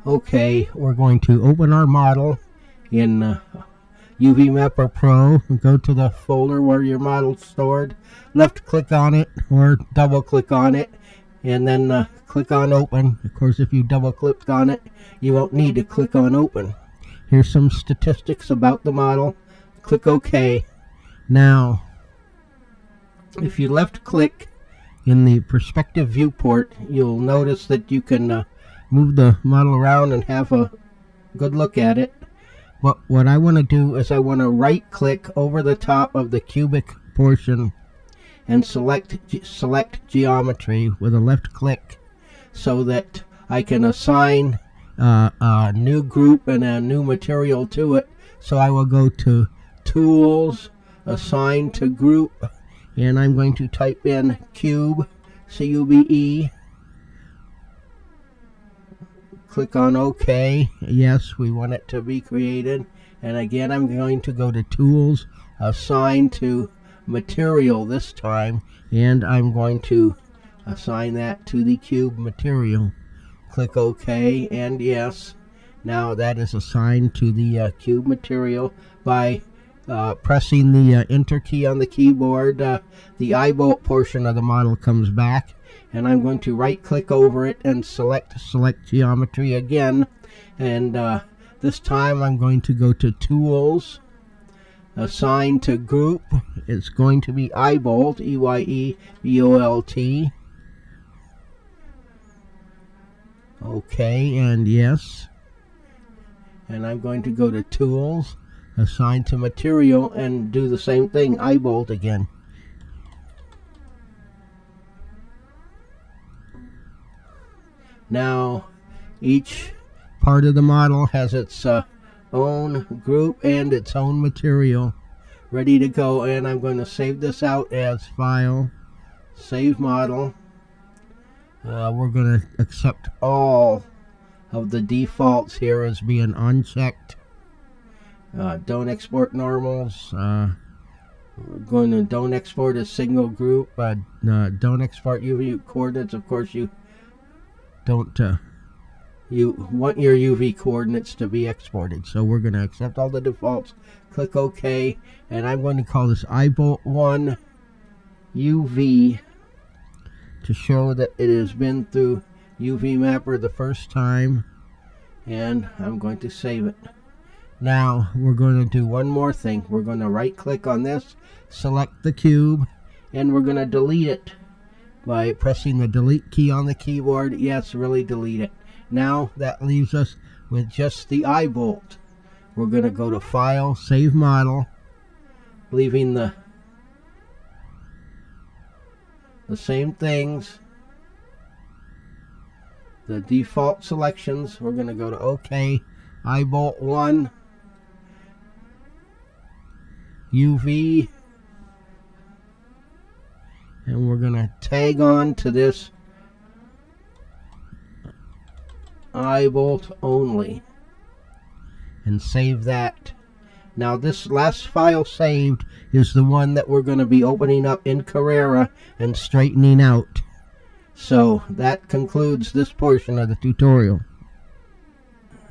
Okay, we're going to open our model in uvmp Pro. Go to the folder where your model's stored, left click on it or double click on it, and then click on open. Of course, if you double click on it, you won't need to click on open. Here's some statistics about the model. Click OK. Now, if you left click in the perspective viewport, you'll notice that you can move the model around and have a good look at it. But what I want to do is I want to right click over the top of the cubic portion and select geometry with a left click, so that I can assign a new group and a new material to it. So I will go to Tools, Assign to Group, and I'm going to type in Cube, C-U-B-E. Click on OK. Yes, we want it to be created. And again, I'm going to go to Tools, Assign to Material this time, and I'm going to assign that to the cube material. Click OK, and yes, now that is assigned to the cube material. By pressing the Enter key on the keyboard, the eye bolt portion of the model comes back, and I'm going to right click over it and select geometry again, and this time I'm going to go to Tools, Assign to Group. It's going to be eye bolt, E-Y-E-B-O-L-T. OK, and yes, and I'm going to go to Tools, Assign to Material, and do the same thing, eye bolt again. Now, each part of the model has its own group and its own material ready to go, and I'm going to save this out as File, Save Model. We're going to accept all of the defaults here as being unchecked. Don't export normals. We're going to don't export a single group. Don't export UV coordinates. Of course, you don't. You want your UV coordinates to be exported, so we're going to accept all the defaults. Click OK, and I'm going to call this iBolt1 UV to show that it has been through UV Mapper the first time, and I'm going to save it. Now we're going to do one more thing. We're going to right click on this, select the cube, and we're going to delete it by pressing the delete key on the keyboard. Yes, really delete it. Now that leaves us with just the eye bolt. We're going to go to File, Save Model, leaving the same things, the default selections. We're going to go to OK, iBolt1 UV, and we're going to tag on to this iBolt only and save that. Now this last file saved is the one that we're going to be opening up in Carrara and straightening out. So that concludes this portion of the tutorial.